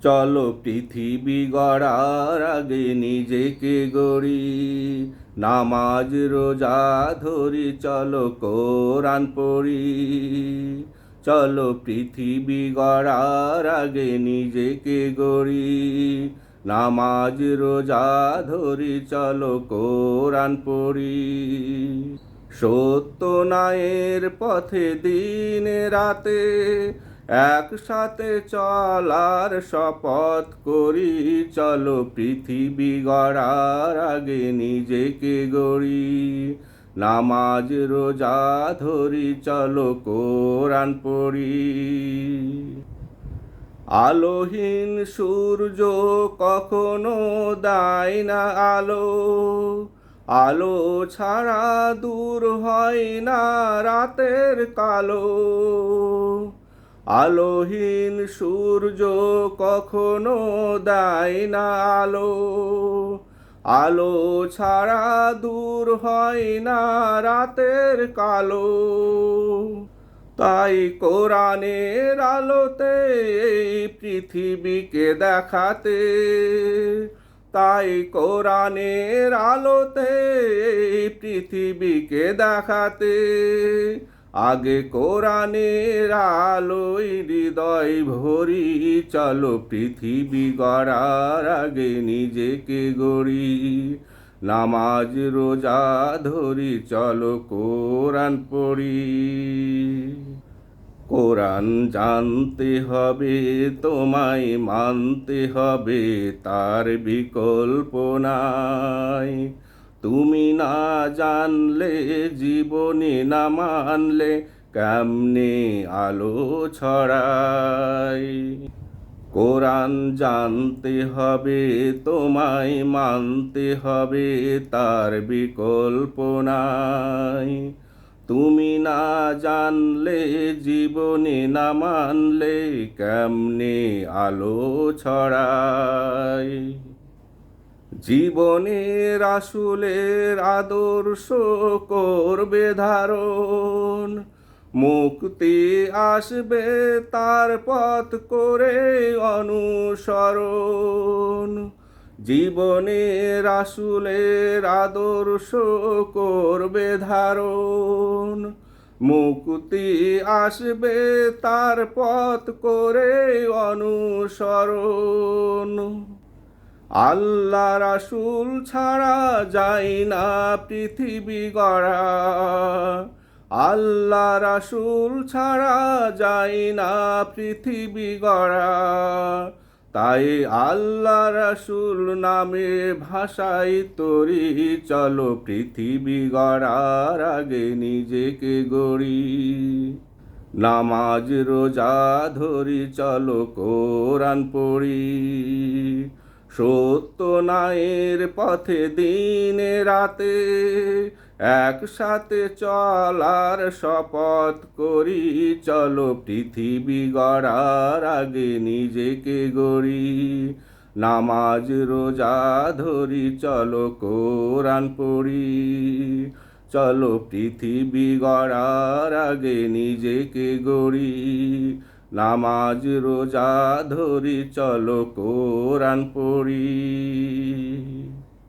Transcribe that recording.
চলো পৃথিবী গড়ার আগে নিজেকে গড়ি, নামাজ রোজা ধরি, চলো কোরআন পড়ি। চলো পৃথিবী গড়ার আগে নিজেকে গড়ি, নামাজ রোজা ধরি, চলো কোরআন পড়ি। সত্য ন্যায়ের পথে দিনে রাতে একসাথে চলার শপথ করি। চলো পৃথিবী গড়ার আগে নিজেকে গড়ি, নামাজ রোজা ধরি, চলো কোরআন পড়ি। আলোহীন সূর্য কখনো দেয় না আলো, আলো ছাড়া দূর হয় না রাতের কালো। আলোহীন সূর্য কখনো দেয় না আলো, আলো ছাড়া দূর হয় না রাতের কালো। তাই কোরআনের আলোতে এই পৃথিবীকে দেখাতে, তাই কোরআনের আলোতে এই পৃথিবীকে দেখাতে, আগে কোরআনের আলোয় হৃদয় ভরি। চলো পৃথিবী গড়ার আগে নিজেকে গড়ি, নামাজ রোজা ধরি, চলো কোরআন পড়ি। কোরআন জানতে হবে, তোমায় মানতে হবে, তার বিকল্প নাই। তুমি না জানলে, জীবনে না মানলে, কেমনে আলো ছড়ায়। কোরআন জানতে হবে, তোমায় মানতে হবে, তার বিকল্প নাই। তুমি না জানলে, জীবনে না মানলে, কেমনে আলো ছড়ায়। জীবনের আসলের আদর্শ করবে ধারণ, মুক্তি আসবে তার পথ করে অনুসরণ। জীবনের আসলের আদর্শ করবে ধারণ, মুক্তি আসবে তার পথ করে অনুসরণ। আল্লাহ রাসূল ছাড়া যায় না পৃথিবী গড়া, আল্লাহ রাসূল ছাড়া যায় না পৃথিবী গড়া। তাই আল্লাহ রাসূল নামে ভাষাই তরি, চলো পৃথিবী গড়ার আগে নিজেকে গড়ি, নামাজ রোজা ধরি, চলো কোরআন পড়ি। সত্য ন্যায়ের পথে দিনে রাতে একসাথে চলার শপথ করি। চলো পৃথিবী গড়ার আগে নিজেকে গড়ি, নামাজ রোজা ধরি, চলো কোরআন পড়ি। চলো পৃথিবী গড়ার আগে নিজেকে গড়ি, নামাজ রোজা ধরি, চলো কোরআন পড়ি।